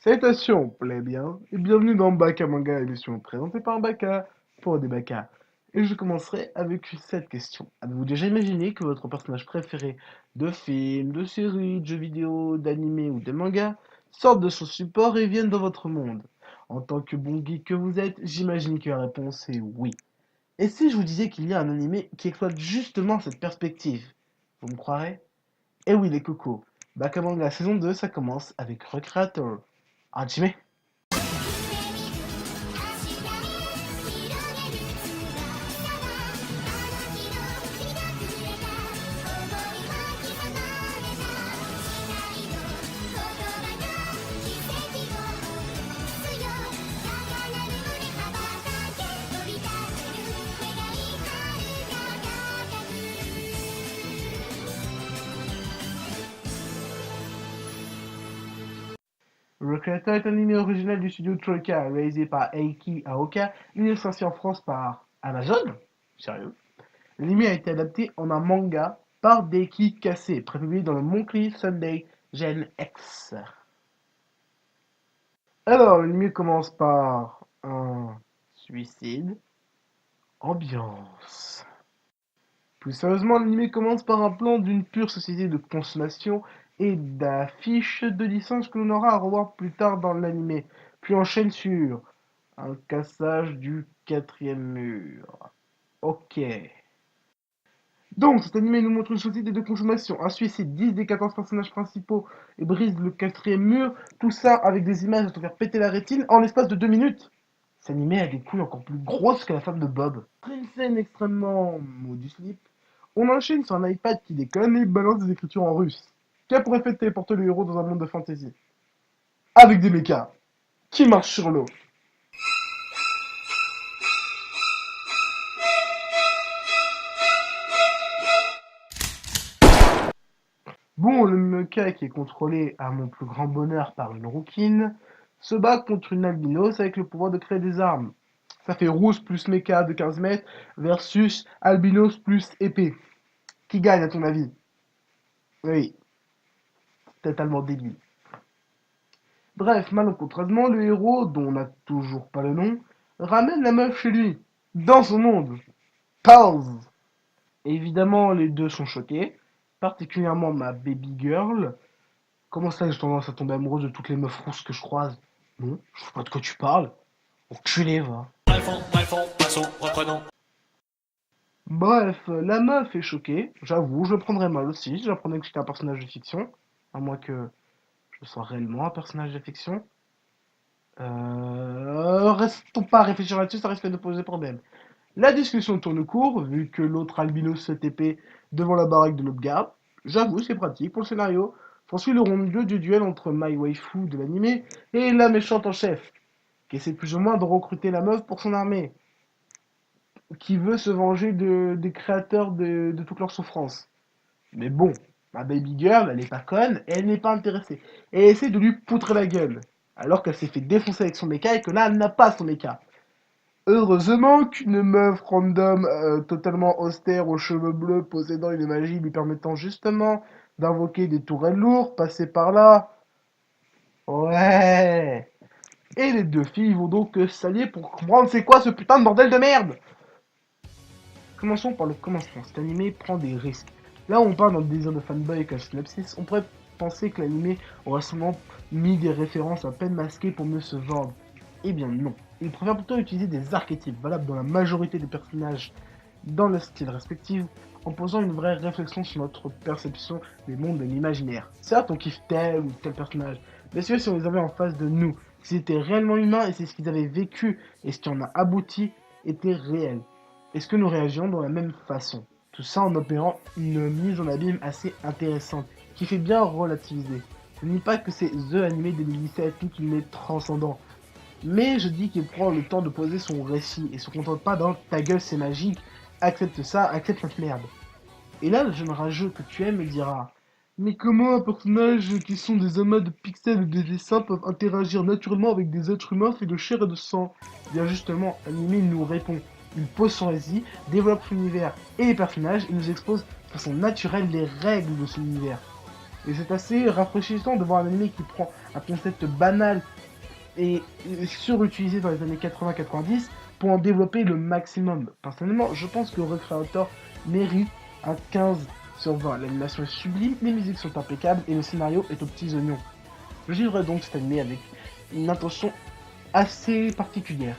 Salutations, plébéiens, et bienvenue dans Baka Manga, émission présentée par Baka pour des Baka. Et je commencerai avec cette question. Avez-vous déjà imaginé que votre personnage préféré de film, de série, de jeux vidéo, d'anime ou de manga sorte de son support et vienne dans votre monde? En tant que bon geek que vous êtes, j'imagine que la réponse est oui. Et si je vous disais qu'il y a un anime qui exploite justement cette perspective? Vous me croirez? Eh oui, les cocos. Bakamanga saison 2, ça commence avec Recreator. Hajime. Recreator est un anime original du studio Troika, réalisé par Eiki Aoka. Il est sorti en France par Amazon. Sérieux. L'anime a été adapté en un manga par Deiki Kase, prépublié dans le Monthly Sunday Gen X. Alors, l'anime commence par un suicide. Ambiance. Plus sérieusement, l'anime commence par un plan d'une pure société de consommation et d'affiches de licences que l'on aura à revoir plus tard dans l'anime, puis enchaîne sur un cassage du quatrième mur. Ok. Donc, cet anime nous montre une société de consommation, un suicide, 10 des 14 personnages principaux et brise le quatrième mur, tout ça avec des images à te faire péter la rétine en l'espace de 2 minutes. Cet anime a des couilles encore plus grosses que la femme de Bob. Après une scène extrêmement mot du slip, on enchaîne sur un iPad qui déconne et balance des écritures en russe, qui a pour effet de téléporter le héros dans un monde de fantasy. Avec des mechas, qui marchent sur l'eau. Bon, le mecha qui est contrôlé à mon plus grand bonheur par une rouquine, se bat contre une albinos avec le pouvoir de créer des armes. Ça fait rousse plus mecha de 15 mètres versus albinos plus épée. Qui gagne à ton avis? Oui, totalement débile. Bref, malencontreusement, le héros, dont on n'a toujours pas le nom, ramène la meuf chez lui, dans son monde. Pause. Évidemment, les deux sont choqués, particulièrement ma baby girl. Comment ça, j'ai tendance à tomber amoureuse de toutes les meufs rousses que je croise? Non, je sais pas de quoi tu parles. Enculé, va. Passons, reprenons. Bref, la meuf est choquée, j'avoue, je le prendrais mal aussi, si j'apprenais que j'étais un personnage de fiction, à moins que je sois réellement un personnage de fiction. Restons pas à réfléchir là-dessus, ça risque de poser problème. La discussion tourne court, vu que l'autre albinos se TP devant la baraque de l'autre garde. J'avoue, c'est pratique pour le scénario. S'ensuit le round 2 du duel entre My Waifu de l'animé et la méchante en chef, qui essaie plus ou moins de recruter la meuf pour son armée, qui veut se venger des créateurs de toute leur souffrance. Mais bon, ma baby girl, elle est pas conne, et elle n'est pas intéressée. Et elle essaie de lui poutrer la gueule, alors qu'elle s'est fait défoncer avec son mecha et que là, elle n'a pas son mecha. Heureusement qu'une meuf random totalement austère aux cheveux bleus possédant une magie lui permettant justement d'invoquer des tourelles lourdes passait par là. Ouais. Et les deux filles vont donc s'allier pour comprendre c'est quoi ce putain de bordel de merde. Commençons par le commencement. Cet animé prend des risques. Là où on parle d'un désir de fanboy avec un synopsis, on pourrait penser que l'animé aurait sûrement mis des références à peine masquées pour mieux se vendre. Eh bien non. Il préfère plutôt utiliser des archétypes valables dans la majorité des personnages dans le style respectif, en posant une vraie réflexion sur notre perception des mondes de l'imaginaire. Certes, on kiffe tel ou tel personnage, mais si on les avait en face de nous, s'ils étaient réellement humains et si ce qu'ils avaient vécu et ce qui en a abouti était réel, est-ce que nous réagions de la même façon? Tout ça en opérant une mise en abîme assez intéressante, qui fait bien relativiser. Je ne dis pas que c'est THE animé 2017 ou qu'il est transcendant, mais je dis qu'il prend le temps de poser son récit et se contente pas d'un ta gueule c'est magique, accepte ça, accepte cette merde. Et là, le jeune rageux que tu aimes me dira: mais comment un personnage qui sont des amas de pixels ou de dessins peuvent interagir naturellement avec des êtres humains faits de chair et de sang? Bien justement, l'anime nous répond. Il pose son récit, développe l'univers et les personnages et nous expose de façon naturelle les règles de son univers. Et c'est assez rafraîchissant de voir un anime qui prend un concept banal et surutilisé dans les années 80-90 pour en développer le maximum. Personnellement, je pense que Recreator mérite un 15 sur 20. L'animation est sublime, les musiques sont impeccables et le scénario est aux petits oignons. Je vivrai donc cet anime avec une intention assez particulière.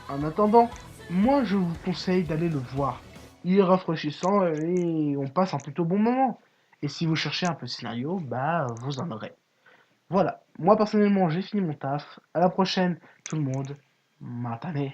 En attendant, moi je vous conseille d'aller le voir. Il est rafraîchissant et on passe un plutôt bon moment. Et si vous cherchez un peu de scénario, bah vous en aurez. Voilà, moi personnellement j'ai fini mon taf. À la prochaine, tout le monde. Matane.